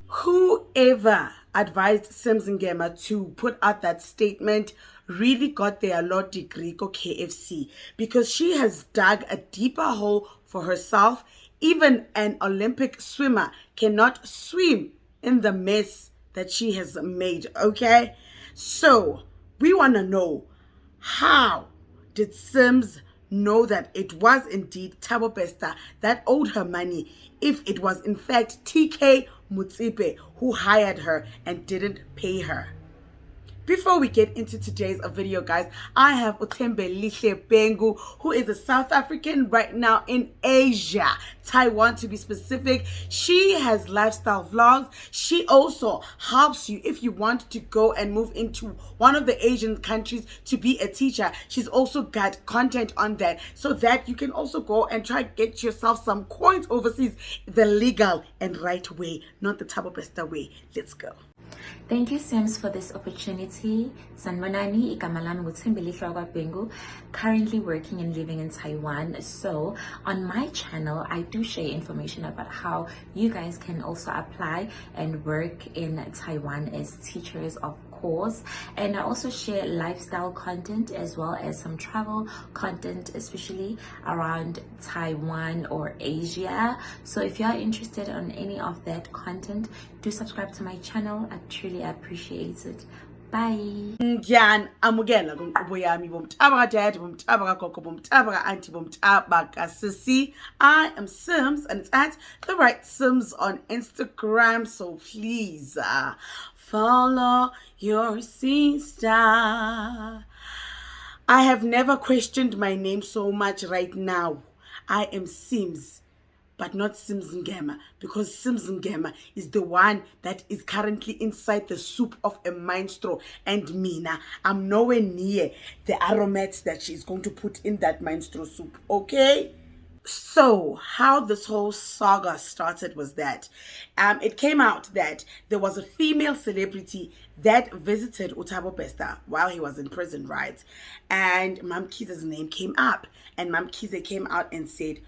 Whoever advised Sims Ngema to put out that statement really got their law degree ko KFC, because she has dug a deeper hole for herself. Even an Olympic swimmer cannot swim in the mess that she has made, okay? So we want to know, how did Sims know that it was indeed Thabo Bester that owed her money, if it was in fact TK Motsepe who hired her and didn't pay her? Before we get into today's video, guys, I have Thembelihle Bengu, who is a South African right now in Asia, Taiwan to be specific. She has lifestyle vlogs. She also helps you if you want to go and move into one of the Asian countries to be a teacher. She's also got content on that, so that you can also go and try to get yourself some coins overseas the legal and right way, not the Thabo Bester way. Let's go. Thank you, Sims, for this opportunity. Sanmonani, Ikamalam Thembelihle Bengu, currently working and living in Taiwan. So on my channel, I do share information about how you guys can also apply and work in Taiwan as teachers of course, and I also share lifestyle content as well as some travel content, especially around Taiwan or Asia. So if you are interested on any of that content, do subscribe to my channel. I truly appreciate it. Bye. Ngiyani amukela kunkqubo yami bomtaba dad, bomtaba gogo, bomtaba auntie, bomtaba sissy. I am Sims, and it's at the right Sims on Instagram. So please follow your sister. I have never questioned my name so much right now. I am Sims, but not Sims Ngema, because Sims Ngema is the one that is currently inside the soup of a minstrel, and Mina, I'm nowhere near the aromats that she's going to put in that minstrel soup, okay? So how this whole saga started was that it came out that there was a female celebrity that visited Thabo Bester while he was in prison, right? And Mam Kiza's name came up, and Mam Kiza came out and said,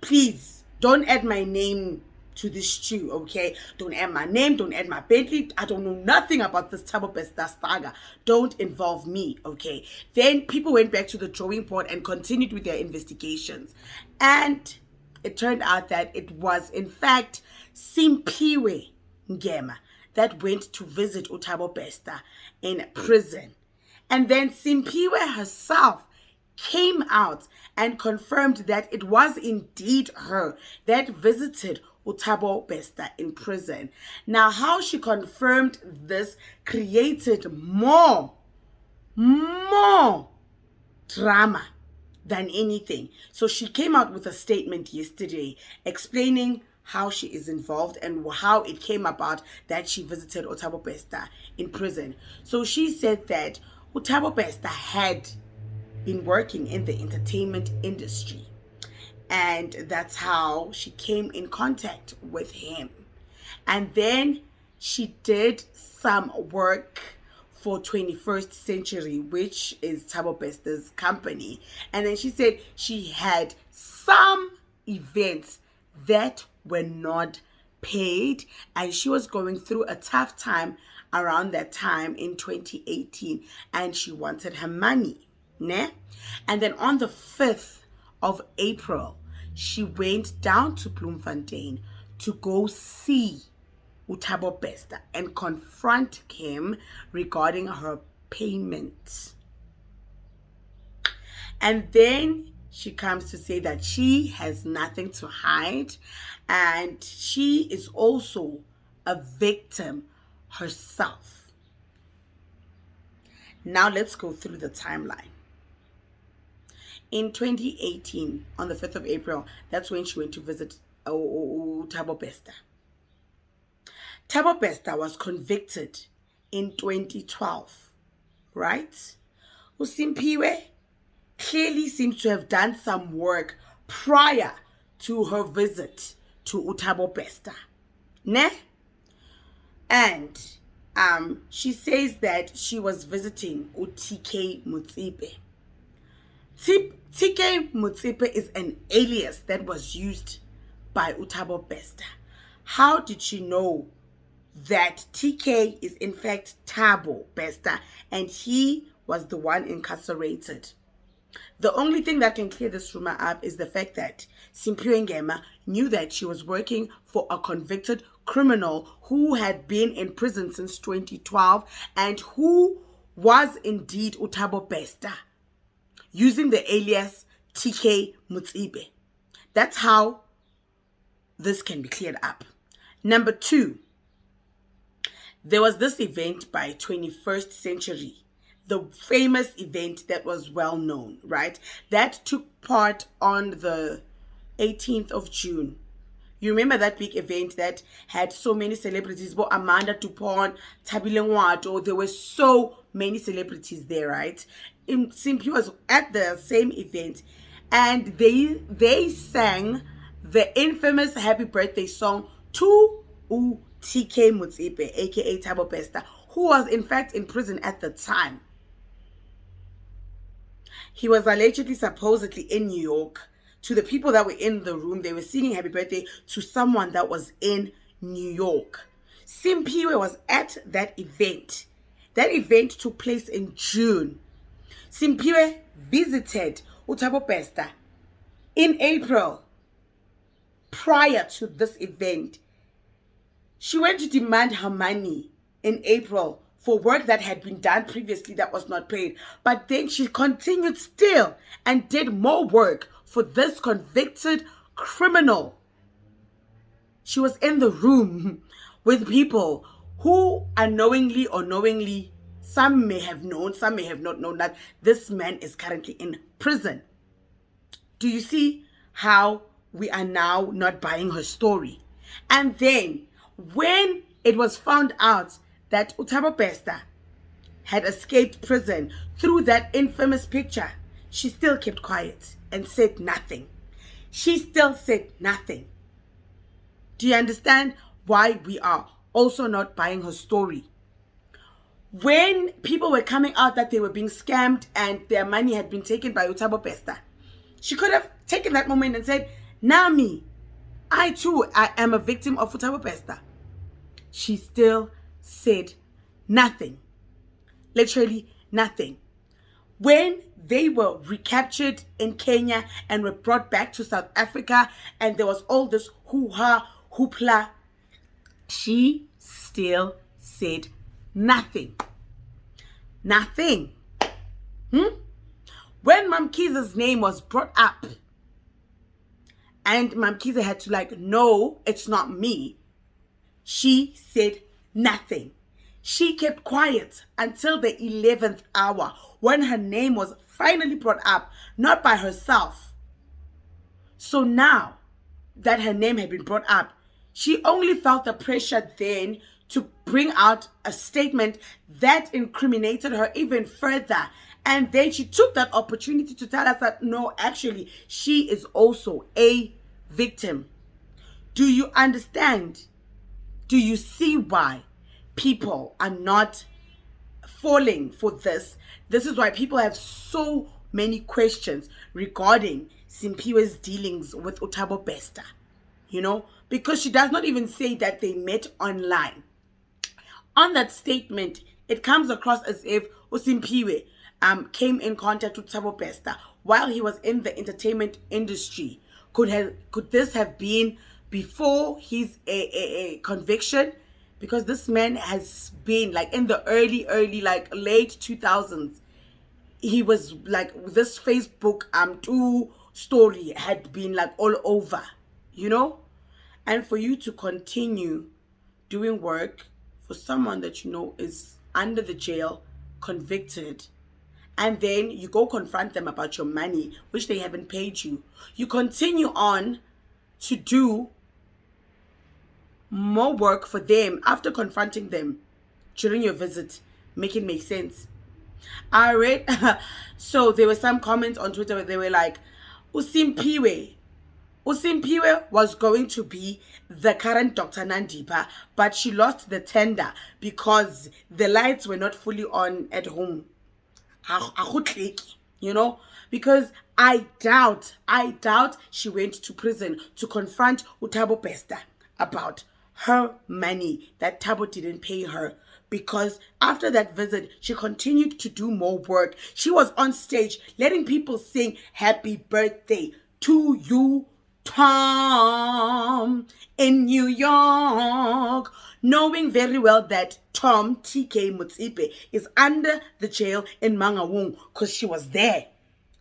please don't add my name to this stew, okay? Don't add my name, don't add my Bentley. I don't know nothing about this Thabo Bester saga. Don't involve me, okay? Then people went back to the drawing board and continued with their investigations. And it turned out that it was, in fact, Simphiwe Ngema that went to visit Thabo Bester in prison. And then Simphiwe herself came out and confirmed that it was indeed her that visited Thabo Bester in prison. Now, how she confirmed this created more drama than anything. So she came out with a statement yesterday explaining how she is involved and how it came about that she visited Thabo Bester in prison. So she said that Thabo Bester had been working in the entertainment industry, and that's how she came in contact with him. And then she did some work for 21st Century, which is Thabo Bester's company. And then she said she had some events that were not paid, and she was going through a tough time around that time in 2018, and she wanted her money. Ne? And then on the 5th of April, she went down to Bloemfontein to go see Thabo Bester and confront him regarding her payment. And then she comes to say that she has nothing to hide, and she is also a victim herself. Now let's go through the timeline. In 2018, on the 5th of April, that's when she went to visit Thabo Bester. Thabo Bester was convicted in 2012, right? Simphiwe clearly seems to have done some work prior to her visit to Thabo Bester. Ne? And she says that she was visiting TK Motsepe. TK Motsepe is an alias that was used by Thabo Bester. How did she know that TK is in fact Thabo Bester, and he was the one incarcerated. The only thing that can clear this rumor up is the fact that Simphiwe Ngema knew that she was working for a convicted criminal who had been in prison since 2012 and who was indeed Thabo Bester, using the alias TK Mutsibe. That's how this can be cleared up. Number 2, there was this event by 21st Century, the famous event that was well known, right? That took part on the 18th of June. You remember that big event that had so many celebrities, but Amanda Dupont, Thabile Ngwato, there were so many celebrities there, right? Simphiwe was at the same event, and they sang the infamous happy birthday song to TK Mutsibe, aka Thabo Bester, who was in fact in prison at the time. He was allegedly, supposedly in New York. To the people that were in the room, they were singing happy birthday to someone that was in New York. Simphiwe was at that event. That event took place in June. Simphiwe visited Thabo Bester in April. Prior to this event, she went to demand her money in April for work that had been done previously that was not paid. But then she continued still and did more work for this convicted criminal. She was in the room with people who unknowingly or knowingly, some may have known, some may have not known, that this man is currently in prison. Do you see how we are now not buying her story? And then when it was found out that Thabo Bester had escaped prison through that infamous picture, she still kept quiet and said nothing. She still said nothing. Do you understand why we are also not buying her story? When people were coming out that they were being scammed and their money had been taken by Thabo Bester, she could have taken that moment and said, Nami, I too am a victim of Thabo Bester. She still said nothing. Literally nothing. When they were recaptured in Kenya and were brought back to South Africa, and there was all this hoo-ha, hoopla, she still said nothing. Nothing. When Mamkiza's name was brought up, and Mamkiza had to no, it's not me, she said nothing. She kept quiet until the 11th hour when her name was finally brought up, not by herself. So now that her name had been brought up, she only felt the pressure then to bring out a statement that incriminated her even further. And then she took that opportunity to tell us that no, actually, she is also a victim. Do you understand? Do you see why people are not falling for this? This is why people have so many questions regarding Simphiwe's dealings with Thabo Bester. Because she does not even say that they met online. On that statement, it comes across as if Simphiwe came in contact with Thabo Bester while he was in the entertainment industry. Could this have been before his a conviction? Because this man has been in the early late 2000s. He was this Facebook story had been all over, and for you to continue doing work for someone that is under the jail, convicted, and then you go confront them about your money, which they haven't paid you. You continue on to do more work for them after confronting them during your visit. Make it make sense. I read, so there were some comments on Twitter where they were like, Simphiwe was going to be the current Dr. Nandipa, but she lost the tender because the lights were not fully on at home. Because I doubt she went to prison to confront Thabo Bester about her money that Thabo didn't pay her, because after that visit, she continued to do more work. She was on stage letting people sing happy birthday to you, Tom, in New York, knowing very well that Tom, TK Mutsipe, is under the jail in Mangaung because she was there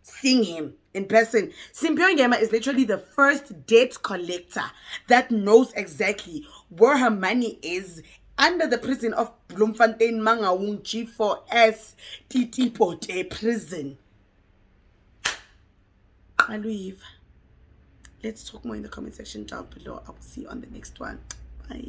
seeing him in person. Simphiwe Ngema is literally the first debt collector that knows exactly where her money is under the prison of Bloemfontein Mangaung G4S TT Pote prison. Let's talk more in the comment section down below. I will see you on the next one. Bye.